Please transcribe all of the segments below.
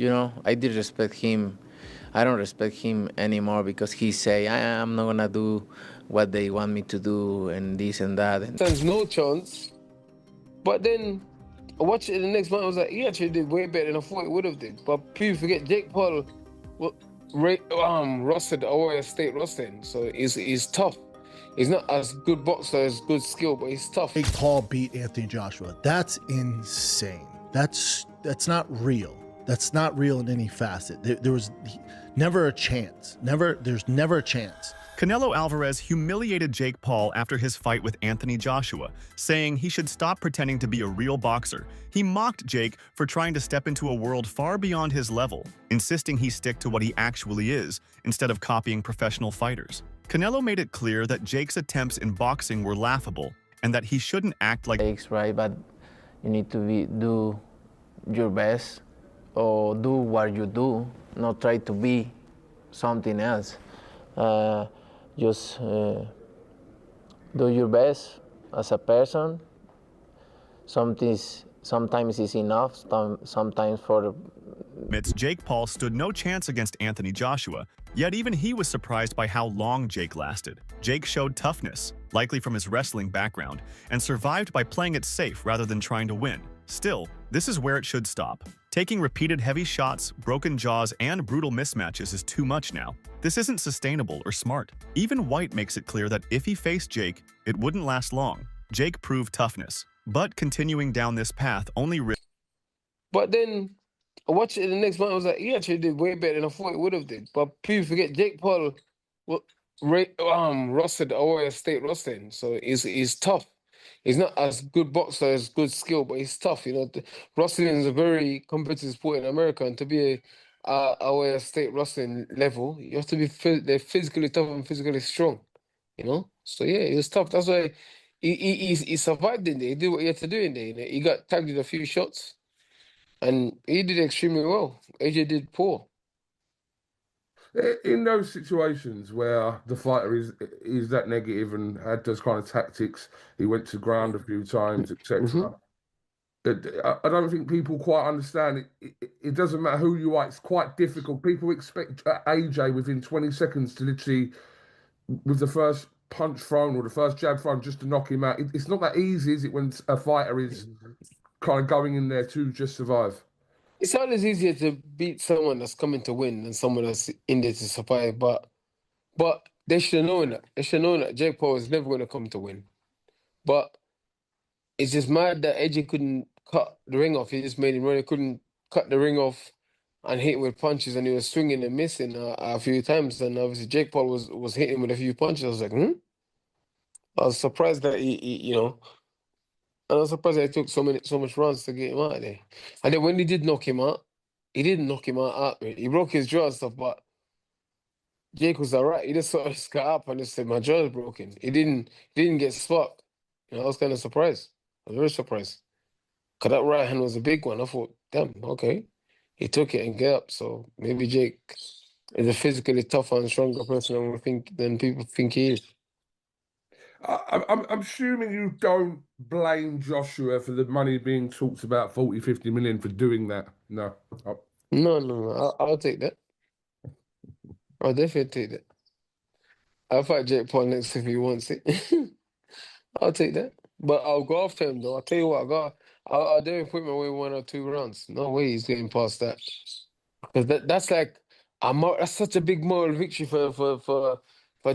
I did respect him. I don't respect him anymore because he say I'm not gonna do what they want me to do and this and that. And Stands no chance. But then I watched it the next month. I was like, he actually did way better than I thought he would have did. But people forget Jake Paul, rostered Ohio State rostering, so he's tough. He's not as good boxer, as good skill, but he's tough. Jake Paul beat Anthony Joshua. That's insane. That's not real. That's not real in any facet. There was never a chance. There's never a chance. Canelo Alvarez humiliated Jake Paul after his fight with Anthony Joshua, saying he should stop pretending to be a real boxer. He mocked Jake for trying to step into a world far beyond his level, insisting he stick to what he actually is instead of copying professional fighters. Canelo made it clear that Jake's attempts in boxing were laughable and that he shouldn't act like Jake's right, but you need to do your best or do what you do, not try to be something else. Just do your best as a person. Sometimes it's enough, sometimes for... Jake Paul stood no chance against Anthony Joshua, yet even he was surprised by how long Jake lasted. Jake showed toughness, likely from his wrestling background, and survived by playing it safe rather than trying to win. Still, this is where it should stop. Taking repeated heavy shots, broken jaws, and brutal mismatches is too much now. This isn't sustainable or smart. Even White makes it clear that if he faced Jake, it wouldn't last long. Jake proved toughness, but continuing down this path only risks... But then I watched it the next month. I was like, he actually did way better than I thought he would have did. But people forget Jake Paul, rostered Ohio State rostering, so he's tough. He's not as good boxer, as good skill, but he's tough. Wrestling is a very competitive sport in America, and to be a Ohio State wrestling level, you have to be they're physically tough and physically strong. So yeah, he was tough. That's why he survived in there. He did what he had to do in there. He got tagged with a few shots, and he did extremely well. AJ did poor. In those situations where the fighter is that negative and had those kind of tactics, he went to ground a few times, etc. I don't think people quite understand it. It doesn't matter who you are; it's quite difficult. People expect AJ within 20 seconds to literally, with the first punch thrown or the first jab thrown, just to knock him out. It's not that easy, is it? When a fighter is kind of going in there to just survive. It's always easier to beat someone that's coming to win than someone that's in there to survive. But they should have known that. They should have known that Jake Paul is never going to come to win. But it's just mad that AJ couldn't cut the ring off. He just made him run. He couldn't cut the ring off and hit with punches, and he was swinging and missing a few times. And obviously Jake Paul was hitting with a few punches. I was like, I was surprised that he and I was surprised that it took so much runs to get him out of there. And then when he did knock him out, he didn't knock him out. He broke his jaw and stuff, but Jake was all right. He just sort of just got up and just said, my jaw is broken. He didn't get sparked. I was kind of surprised. I was very surprised. Because that right hand was a big one. I thought, damn, okay. He took it and got up. So maybe Jake is a physically tougher and stronger person than people think he is. I'm assuming you don't blame Joshua for the money being talked about, 40, 50 million, for doing that. No. No. I'll take that. I'll definitely take that. I'll fight Jake Paul next if he wants it. I'll take that. But I'll go after him, though. I'll tell you what, I'll definitely put him away 1 or 2 rounds. No way he's getting past that. Because that's like, that's such a big moral victory for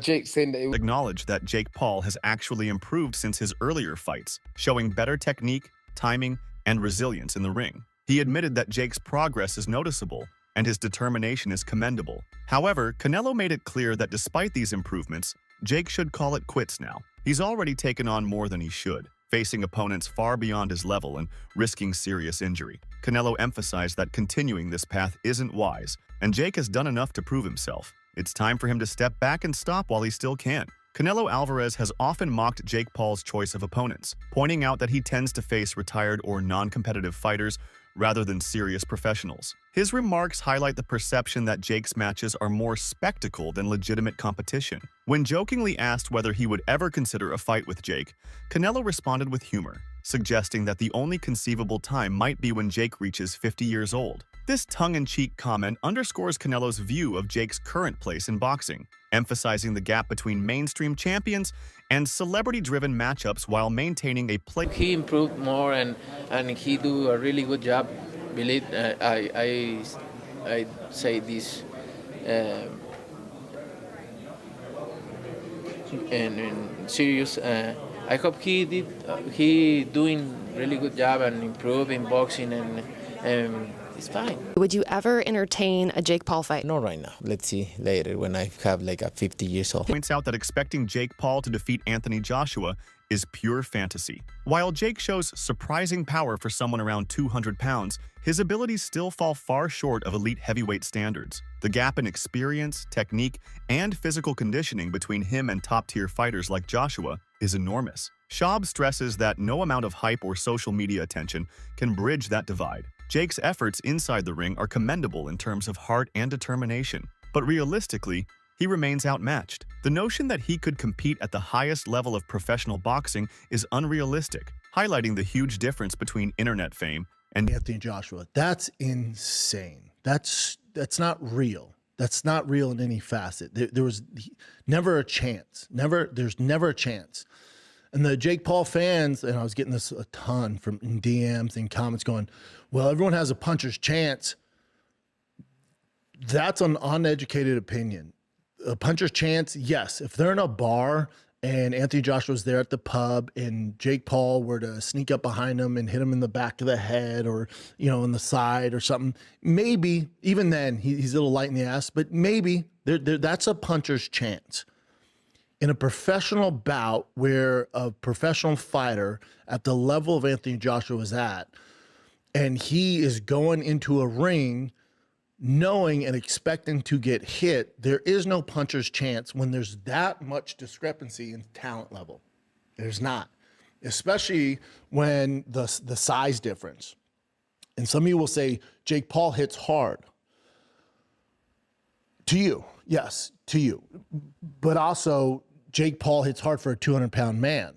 Jake, saying that he acknowledge that Jake Paul has actually improved since his earlier fights, showing better technique, timing, and resilience in the ring. He admitted that Jake's progress is noticeable, and his determination is commendable. However, Canelo made it clear that despite these improvements, Jake should call it quits now. He's already taken on more than he should, facing opponents far beyond his level and risking serious injury. Canelo emphasized that continuing this path isn't wise, and Jake has done enough to prove himself. It's time for him to step back and stop while he still can. Canelo Alvarez has often mocked Jake Paul's choice of opponents, pointing out that he tends to face retired or non-competitive fighters rather than serious professionals. His remarks highlight the perception that Jake's matches are more spectacle than legitimate competition. When jokingly asked whether he would ever consider a fight with Jake, Canelo responded with humor, suggesting that the only conceivable time might be when Jake reaches 50 years old. This tongue-in-cheek comment underscores Canelo's view of Jake's current place in boxing, emphasizing the gap between mainstream champions and celebrity-driven matchups while maintaining a play. He improved more and he do a really good job. Believe I say this in serious. I hope he doing really good job and improve in boxing and it's fine. Would you ever entertain a Jake Paul fight? Not right now. Let's see later when I have like a 50 years old. Points out that expecting Jake Paul to defeat Anthony Joshua is pure fantasy. While Jake shows surprising power for someone around 200 pounds, his abilities still fall far short of elite heavyweight standards. The gap in experience, technique, and physical conditioning between him and top-tier fighters like Joshua is enormous. Schaub stresses that no amount of hype or social media attention can bridge that divide. Jake's efforts inside the ring are commendable in terms of heart and determination, but realistically, he remains outmatched. The notion that he could compete at the highest level of professional boxing is unrealistic, highlighting the huge difference between internet fame and Anthony Joshua. That's insane. That's not real. That's not real in any facet. There was never a chance. There's never a chance. And the Jake Paul fans, and I was getting this a ton from DMs and comments going, well, everyone has a puncher's chance. That's an uneducated opinion. A puncher's chance, yes. If they're in a bar and Anthony Joshua's there at the pub and Jake Paul were to sneak up behind him and hit him in the back of the head or, in the side or something, maybe, even then, he's a little light in the ass, but maybe that's a puncher's chance. In a professional bout where a professional fighter at the level of Anthony Joshua is at, and he is going into a ring knowing and expecting to get hit, there is no puncher's chance when there's that much discrepancy in talent level. There's not, especially when the size difference. And some of you will say, Jake Paul hits hard. To you, yes, to you. But also, Jake Paul hits hard for a 200-pound man.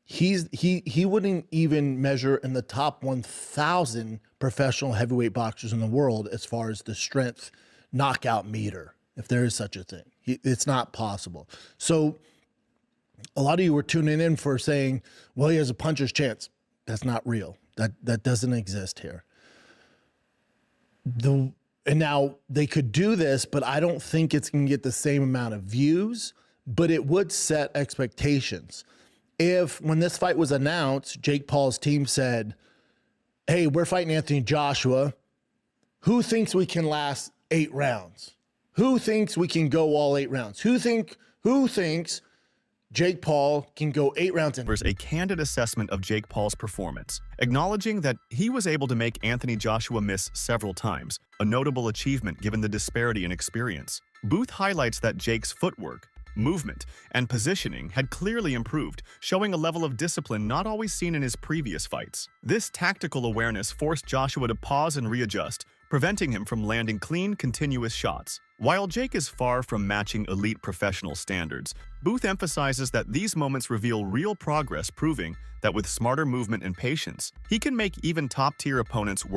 He wouldn't even measure in the top 1,000 professional heavyweight boxers in the world as far as the strength knockout meter, if there is such a thing. It's not possible. So a lot of you were tuning in for saying, well, he has a puncher's chance. That's not real. That doesn't exist here. And now they could do this, but I don't think it's going to get the same amount of views, but it would set expectations. If when this fight was announced, Jake Paul's team said, hey, we're fighting Anthony Joshua. Who thinks we can last 8 rounds? Who thinks we can go all 8 rounds? Who thinks Jake Paul can go 8 rounds? There's a candid assessment of Jake Paul's performance, acknowledging that he was able to make Anthony Joshua miss several times, a notable achievement given the disparity in experience. Booth highlights that Jake's footwork, movement, and positioning had clearly improved, showing a level of discipline not always seen in his previous fights. This tactical awareness forced Joshua to pause and readjust, preventing him from landing clean, continuous shots. While Jake is far from matching elite professional standards, Booth emphasizes that these moments reveal real progress, proving that with smarter movement and patience, he can make even top-tier opponents